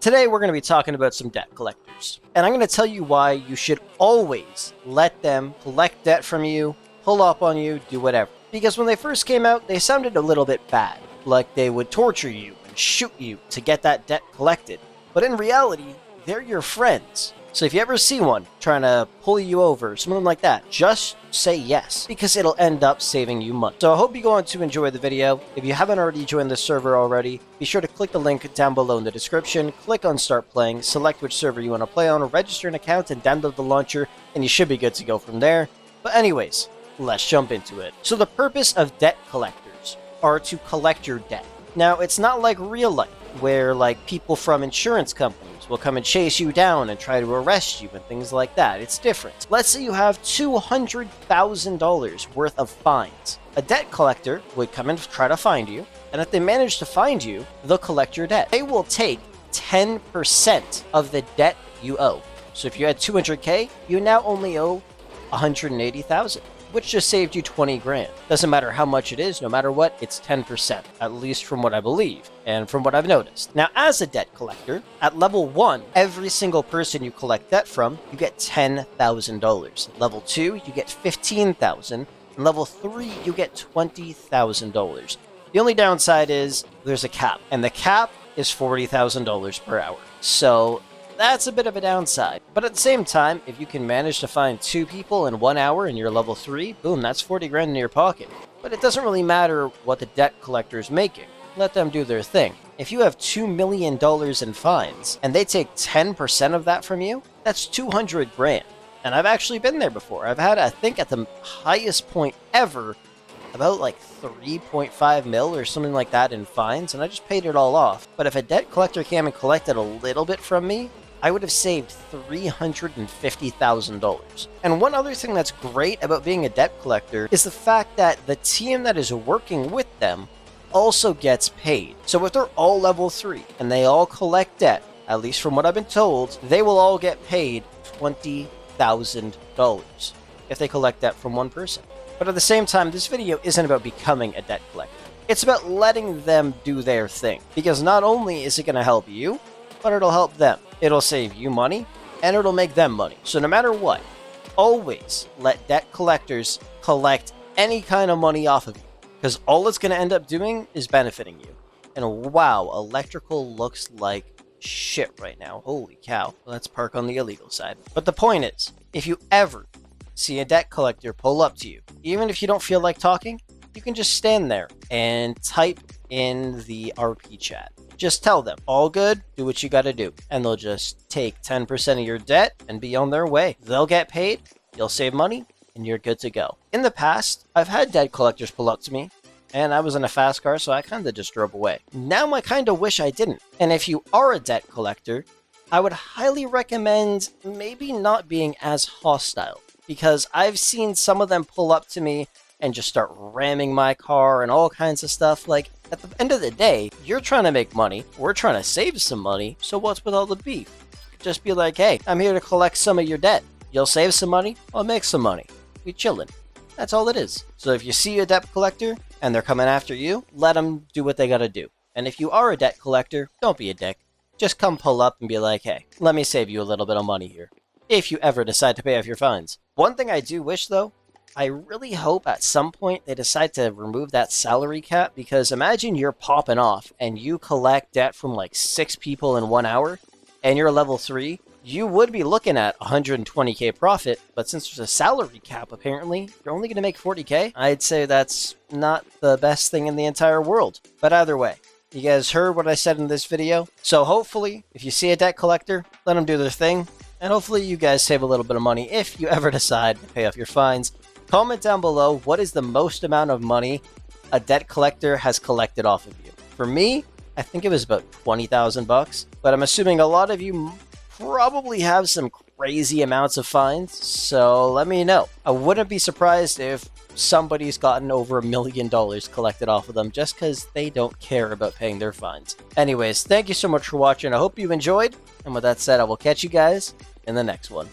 Today we're going to be talking about some debt collectors, and I'm going to tell you why you should always let them collect debt from you, pull up on you, do whatever. Because when they first came out, they sounded a little bit bad, like they would torture you and shoot you to get that debt collected. But in reality, they're your friends. So if you ever see one trying to pull you over, something like that, just say yes, because it'll end up saving you money. So I hope you're going to enjoy the video. If you haven't already joined the server already, be sure to click the link down below in the description, click on Start Playing, select which server you want to play on, register an account, and download the launcher, and you should be good to go from there. But anyways, let's jump into it. So the purpose of debt collectors are to collect your debt. Now, it's not like real life, where like people from insurance companies will come and chase you down and try to arrest you and things like that. It's different. Let's say you have $200,000 worth of fines. A debt collector would come and try to find you, and if they manage to find you, they'll collect your debt. They will take 10% of the debt you owe. So if you had 200K, you now only owe 180,000. Which just saved you 20 grand. Doesn't matter how much it is, no matter what, it's 10%, at least from what I believe, and from what I've noticed. Now, as a debt collector, at level 1, every single person you collect debt from, you get $10,000. Level 2, you get $15,000, and level 3, you get $20,000. The only downside is there's a cap, and the cap is $40,000 per hour. So that's a bit of a downside. But at the same time, if you can manage to find 2 people in 1 hour and you're level 3, boom, that's 40 grand in your pocket. But it doesn't really matter what the debt collector is making. Let them do their thing. If you have $2 million in fines and they take 10% of that from you, that's 200 grand. And I've actually been there before. I've had, I think at the highest point ever, about like 3.5 mil or something like that in fines, and I just paid it all off. But if a debt collector came and collected a little bit from me, I would have saved $350,000. And one other thing that's great about being a debt collector is the fact that the team that is working with them also gets paid. So if they're all level 3 and they all collect debt, at least from what I've been told, they will all get paid $20,000 if they collect debt from one person. But at the same time, this video isn't about becoming a debt collector. It's about letting them do their thing. Because not only is it going to help you, but it'll help them. It'll save you money, and it'll make them money. So no matter what, always let debt collectors collect any kind of money off of you. Because all it's going to end up doing is benefiting you. And wow, electrical looks like shit right now. Holy cow. Let's park on the illegal side. But the point is, if you ever see a debt collector pull up to you, even if you don't feel like talking, you can just stand there and type in the RP chat. Just tell them, all good, do what you gotta do. And they'll just take 10% of your debt and be on their way. They'll get paid, you'll save money, and you're good to go. In the past, I've had debt collectors pull up to me, and I was in a fast car, so I kinda just drove away. Now I kinda wish I didn't. And if you are a debt collector, I would highly recommend maybe not being as hostile. Because I've seen some of them pull up to me and just start ramming my car and all kinds of stuff. Like, at the end of the day, you're trying to make money, we're trying to save some money, so what's with all the beef? Just be like, hey, I'm here to collect some of your debt. You'll save some money, I'll make some money. We chillin'. That's all it is. So if you see a debt collector and they're coming after you, let them do what they gotta do. And if you are a debt collector, don't be a dick. Just come pull up and be like, hey, let me save you a little bit of money here. If you ever decide to pay off your fines. One thing I do wish, though, I really hope at some point they decide to remove that salary cap, because imagine you're popping off and you collect debt from like 6 people in 1 hour and you're level 3, you would be looking at 120k profit, but since there's a salary cap apparently, you're only going to make 40k. I'd say that's not the best thing in the entire world. But either way, you guys heard what I said in this video. So hopefully, if you see a debt collector, let them do their thing. And hopefully you guys save a little bit of money if you ever decide to pay off your fines. Comment down below, what is the most amount of money a debt collector has collected off of you? For me, I think it was about 20,000 bucks, but I'm assuming a lot of you probably have some crazy amounts of fines, so let me know. I wouldn't be surprised if somebody's gotten over $1 million collected off of them just because they don't care about paying their fines. Anyways, thank you so much for watching. I hope you enjoyed, and with that said, I will catch you guys in the next one.